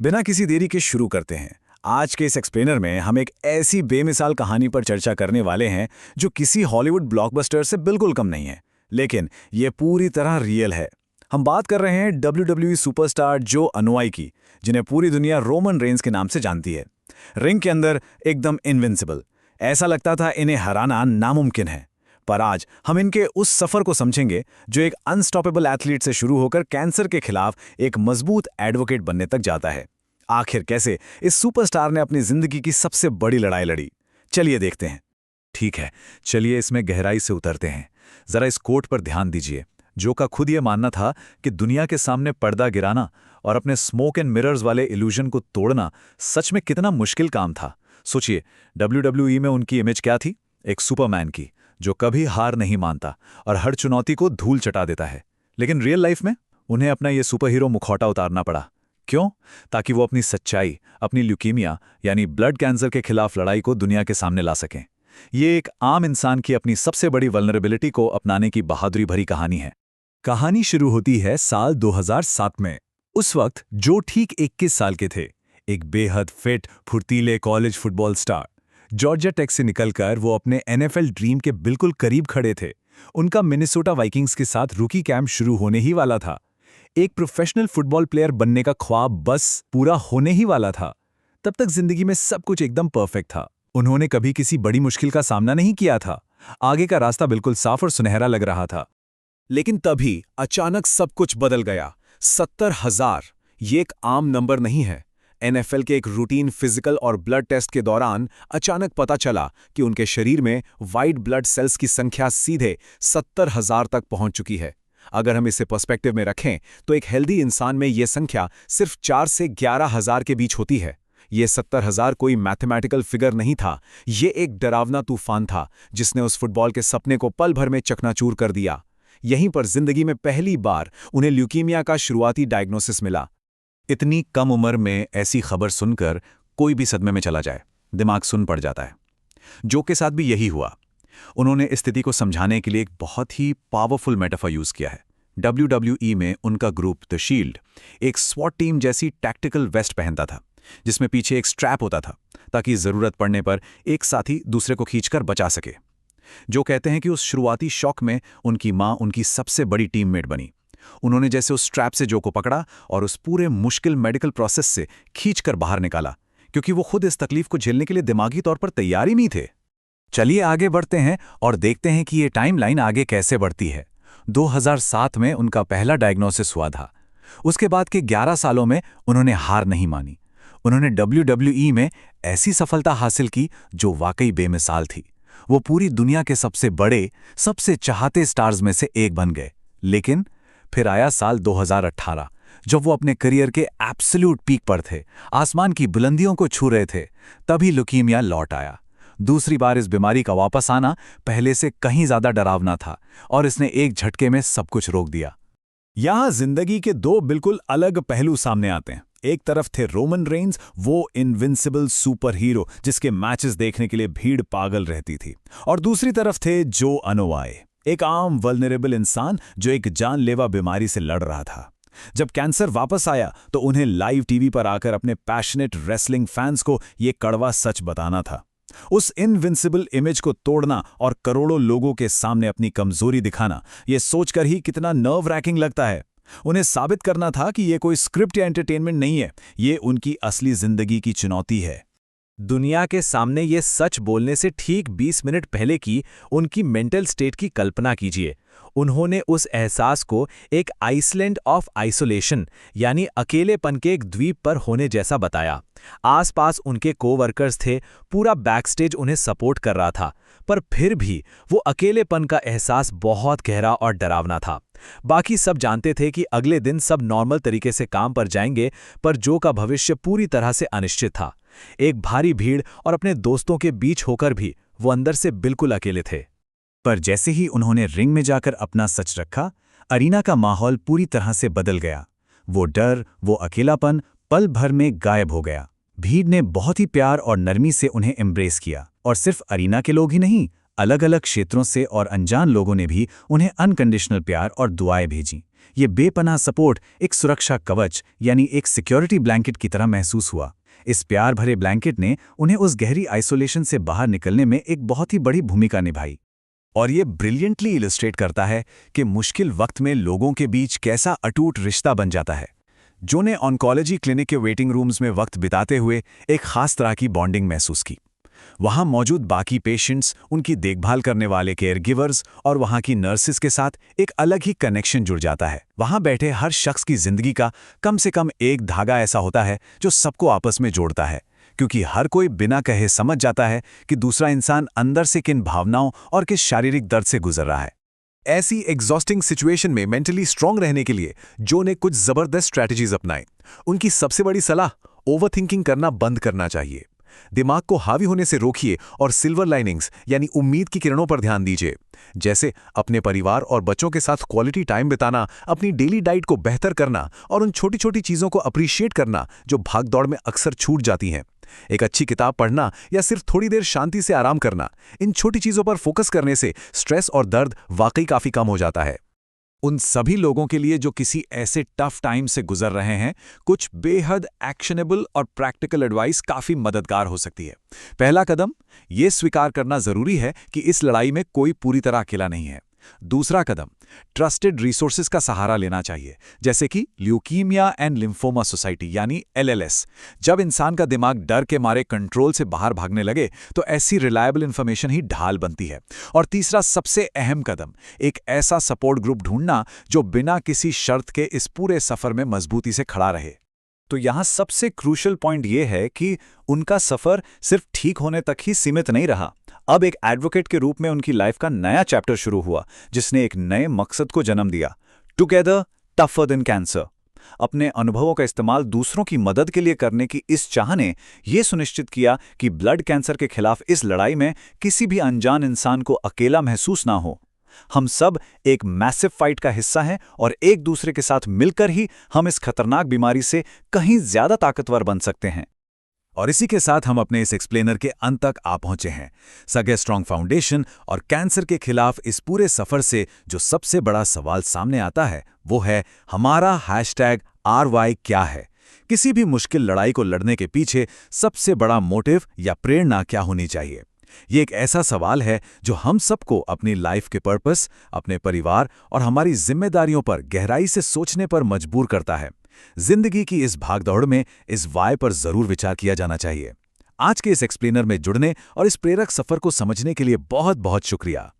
बिना किसी देरी के शुरू करते हैं। आज के इस एक्सप्लेनर में हम एक ऐसी बेमिसाल कहानी पर चर्चा करने वाले हैं जो किसी हॉलीवुड ब्लॉकबस्टर से बिल्कुल कम नहीं है, लेकिन ये पूरी तरह रियल है। हम बात कर रहे हैं WWE सुपरस्टार जो अनुयायी की, जिन्हें पूरी दुनिया रोमन रेंस के नाम से जानती है। रिंग के अंदर एकदम इनविंसिबल, ऐसा लगता था इन्हें हराना नामुमकिन है। पर आज हम इनके उस सफर को समझेंगे जो एक अनस्टॉपेबल एथलीट से शुरू होकर कैंसर के खिलाफ एक मजबूत एडवोकेट बनने तक जाता है। आखिर कैसे इस सुपरस्टार ने अपनी जिंदगी की सबसे बड़ी लड़ाई लड़ी, चलिए देखते हैं। ठीक है, चलिए इसमें गहराई से उतरते हैं। जरा इस कोट पर ध्यान दीजिए। जो का खुद ये मानना था कि दुनिया के सामने पर्दा गिराना और अपने स्मोक एंड मिरर्स वाले इल्यूजन को तोड़ना सच में कितना मुश्किल काम था। सोचिए, WWE में उनकी इमेज क्या थी? एक सुपरमैन की, जो कभी हार नहीं मानता और हर चुनौती को धूल चटा देता है। लेकिन रियल लाइफ में उन्हें अपना ये सुपर हीरो मुखौटा उतारना पड़ा। क्यों? ताकि वो अपनी सच्चाई, अपनी ल्यूकीमिया यानी ब्लड कैंसर के खिलाफ लड़ाई को दुनिया के सामने ला सकें। ये एक आम इंसान की अपनी सबसे बड़ी वल्नरेबिलिटी को अपनाने की बहादुरी भरी कहानी है। कहानी शुरू होती है साल 2007 में। उस वक्त जो ठीक 21 साल के थे, एक बेहद फिट, फुर्तीले college football star. Georgia Tech से निकलकर वो अपने NFL ड्रीम के बिल्कुल करीब खड़े थे। उनका मिनेसोटा वाइकिंग्स के साथ रूकी कैंप शुरू होने ही वाला था। एक प्रोफेशनल फुटबॉल प्लेयर बनने का ख्वाब बस पूरा होने ही वाला था। तब तक जिंदगी में सब कुछ एकदम परफेक्ट था। उन्होंने कभी किसी बड़ी मुश्किल का सामना नहीं किया था। आगे का रास्ता बिल्कुल साफ और सुनहरा लग रहा था। लेकिन तभी अचानक सब कुछ बदल गया। 70,000 ये एक आम नंबर नहीं है। NFL के एक रूटीन फिजिकल और ब्लड टेस्ट के दौरान अचानक पता चला कि उनके शरीर में वाइट ब्लड सेल्स की संख्या सीधे 70,000 तक पहुंच चुकी है। अगर हम इसे पर्सपेक्टिव में रखें तो एक हेल्दी इंसान में यह संख्या सिर्फ 4 से 11,000 के बीच होती है। ये 70,000 कोई मैथमेटिकल फिगर नहीं था, ये एक डरावना तूफान था जिसने उस फुटबॉल के सपने को पल भर में चकनाचूर कर दिया। यहीं पर जिंदगी में पहली बार उन्हें ल्यूकीमिया का शुरुआती डायग्नोसिस मिला। इतनी कम उम्र में ऐसी खबर सुनकर कोई भी सदमे में चला जाए, दिमाग सुन पड़ जाता है। जो के साथ भी यही हुआ। उन्होंने इस स्थिति को समझाने के लिए एक बहुत ही पावरफुल मेटाफर यूज किया है। WWE में उनका ग्रुप द शील्ड एक स्वॉट टीम जैसी टैक्टिकल वेस्ट पहनता था, जिसमें पीछे एक स्ट्रैप होता था ताकि जरूरत पड़ने पर एक साथी दूसरे को खींचकर बचा सके। जो कहते हैं कि उस शुरुआती शॉक में उनकी मां उनकी सबसे बड़ी टीममेट बनी। उन्होंने जैसे उस स्ट्रैप से जो को पकड़ा और उस पूरे मुश्किल मेडिकल प्रोसेस से खींचकर बाहर निकाला, क्योंकि वो खुद इस तकलीफ को झेलने के लिए दिमागी तौर पर तैयार ही नहीं थे। चलिए आगे बढ़ते हैं और देखते हैं कि ये टाइमलाइन आगे कैसे बढ़ती है। 2007 में उनका पहला डायग्नोसिस हुआ था। उसके बाद के 11 सालों में उन्होंने हार नहीं मानी। उन्होंने WWE में ऐसी सफलता हासिल की जो वाकई बेमिसाल थी। वो पूरी दुनिया के सबसे बड़े, सबसे चाहते स्टार्स में से एक बन गए। लेकिन फिर आया साल 2018, जब वो अपने करियर के एब्सोल्यूट पीक पर थे, आसमान की बुलंदियों को छू रहे थे। तभी ल्यूकीमिया लौट आया। दूसरी बार इस बीमारी का वापस आना पहले से कहीं ज्यादा डरावना था और इसने एक झटके में सब कुछ रोक दिया। यहां जिंदगी के दो बिल्कुल अलग पहलू सामने आते हैं। एक तरफ थे रोमन रेंस, वो इनविंसिबल सुपर हीरो जिसके मैचेस देखने के लिए भीड़ पागल रहती थी, और दूसरी तरफ थे जो अनुयायी, एक आम वल्नरेबल इंसान जो एक जानलेवा बीमारी से लड़ रहा था। जब कैंसर वापस आया तो उन्हें लाइव टीवी पर आकर अपने पैशनेट रेसलिंग फैंस को ये कड़वा सच बताना था। उस इनविंसिबल इमेज को तोड़ना और करोड़ों लोगों के सामने अपनी कमजोरी दिखाना, यह सोचकर ही कितना नर्व रैकिंग लगता है। उन्हें साबित करना था कि यह कोई स्क्रिप्ट या एंटरटेनमेंट नहीं है, ये उनकी असली जिंदगी की चुनौती है। दुनिया के सामने ये सच बोलने से ठीक 20 मिनट पहले की उनकी मेंटल स्टेट की कल्पना कीजिए। उन्होंने उस एहसास को एक आइसलैंड ऑफ आइसोलेशन यानी अकेलेपन के एक द्वीप पर होने जैसा बताया। आसपास उनके कोवर्कर्स थे, पूरा बैकस्टेज उन्हें सपोर्ट कर रहा था, पर फिर भी वो अकेलेपन का एहसास बहुत गहरा और डरावना था। बाकी सब जानते थे कि अगले दिन सब नॉर्मल तरीके से काम पर जाएंगे, पर जो का भविष्य पूरी तरह से अनिश्चित था। एक भारी भीड़ और अपने दोस्तों के बीच होकर भी वो अंदर से बिल्कुल अकेले थे। पर जैसे ही उन्होंने रिंग में जाकर अपना सच रखा, अरीना का माहौल पूरी तरह से बदल गया। वो डर, वो अकेलापन पल भर में गायब हो गया। भीड़ ने बहुत ही प्यार और नरमी से उन्हें एम्ब्रेस किया, और सिर्फ अरीना के लोग ही नहीं, अलग अलग क्षेत्रों से और अनजान लोगों ने भी उन्हें अनकंडीशनल प्यार और दुआएं भेजी। ये बेपनाह सपोर्ट एक सुरक्षा कवच यानी एक सिक्योरिटी ब्लैंकेट की तरह महसूस हुआ। इस प्यार भरे ब्लैंकेट ने उन्हें उस गहरी आइसोलेशन से बाहर निकलने में एक बहुत ही बड़ी भूमिका निभाई। और ये ब्रिलियंटली इलस्ट्रेट करता है कि मुश्किल वक्त में लोगों के बीच कैसा अटूट रिश्ता बन जाता है। जो ने ऑन्कोलॉजी क्लिनिक के वेटिंग रूम्स में वक्त बिताते हुए एक खास तरह की बॉन्डिंग महसूस की। वहां मौजूद बाकी पेशेंट्स, उनकी देखभाल करने वाले केयर गिवर्स और वहां की नर्सेस के साथ एक अलग ही कनेक्शन जुड़ जाता है। वहां बैठे हर शख्स की जिंदगी का कम से कम एक धागा ऐसा होता है जो सबको आपस में जोड़ता है, क्योंकि हर कोई बिना कहे समझ जाता है कि दूसरा इंसान अंदर से किन भावनाओं और किस शारीरिक दर्द से गुजर रहा है। ऐसी एग्जॉस्टिंग सिचुएशन में मेंटली स्ट्रांग रहने के लिए जो ने कुछ जबरदस्त स्ट्रैटेजीज अपनाई। उनकी सबसे बड़ी सलाह, ओवरथिंकिंग करना बंद करना चाहिए। दिमाग को हावी होने से रोकिए और सिल्वर लाइनिंग्स यानी उम्मीद की किरणों पर ध्यान दीजिए। जैसे अपने परिवार और बच्चों के साथ क्वालिटी टाइम बिताना, अपनी डेली डाइट को बेहतर करना और उन छोटी छोटी चीज़ों को अप्रिशिएट करना जो भागदौड़ में अक्सर छूट जाती हैं। एक अच्छी किताब पढ़ना या सिर्फ थोड़ी देर शांति से आराम करना, इन छोटी चीज़ों पर फोकस करने से स्ट्रेस और दर्द वाकई काफ़ी कम हो जाता है। उन सभी लोगों के लिए जो किसी ऐसे टफ टाइम से गुजर रहे हैं, कुछ बेहद एक्शनेबल और प्रैक्टिकल एडवाइस काफ़ी मददगार हो सकती है। पहला कदम, ये स्वीकार करना ज़रूरी है कि इस लड़ाई में कोई पूरी तरह अकेला नहीं है। दूसरा कदम, ट्रस्टेड रिसोर्सेज का सहारा लेना चाहिए, जैसे कि ल्यूकीमिया एंड लिम्फोमा सोसाइटी यानी LLS। जब इंसान का दिमाग डर के मारे कंट्रोल से बाहर भागने लगे तो ऐसी रिलायबल इंफॉर्मेशन ही ढाल बनती है। और तीसरा सबसे अहम कदम, एक ऐसा सपोर्ट ग्रुप ढूंढना जो बिना किसी शर्त के इस पूरे सफर में मजबूती से खड़ा रहे। तो यहाँ सबसे क्रूशल पॉइंट ये है कि उनका सफर सिर्फ ठीक होने तक ही सीमित नहीं रहा। अब एक एडवोकेट के रूप में उनकी लाइफ का नया चैप्टर शुरू हुआ, जिसने एक नए मकसद को जन्म दिया, टुगेदर टफर देन कैंसर। अपने अनुभवों का इस्तेमाल दूसरों की मदद के लिए करने की इस चाह ने यह सुनिश्चित किया कि ब्लड कैंसर के खिलाफ इस लड़ाई में किसी भी अनजान इंसान को अकेला महसूस ना हो। हम सब एक मैसिव फाइट का हिस्सा हैं और एक दूसरे के साथ मिलकर ही हम इस खतरनाक बीमारी से कहीं ज्यादा ताकतवर बन सकते हैं। और इसी के साथ हम अपने इस एक्सप्लेनर के अंत तक आ पहुंचे हैं। सगे स्ट्रॉन्ग फाउंडेशन और कैंसर के खिलाफ इस पूरे सफर से जो सबसे बड़ा सवाल सामने आता है वो है हमारा #RY क्या है। किसी भी मुश्किल लड़ाई को लड़ने के पीछे सबसे बड़ा मोटिव या प्रेरणा क्या होनी चाहिए। ये एक ऐसा सवाल है जो हम सबको अपनी लाइफ के पर्पस, अपने परिवार और हमारी जिम्मेदारियों पर गहराई से सोचने पर मजबूर करता है। जिंदगी की इस भागदौड़ में इस वाय पर जरूर विचार किया जाना चाहिए। आज के इस एक्सप्लेनर में जुड़ने और इस प्रेरक सफर को समझने के लिए बहुत बहुत शुक्रिया।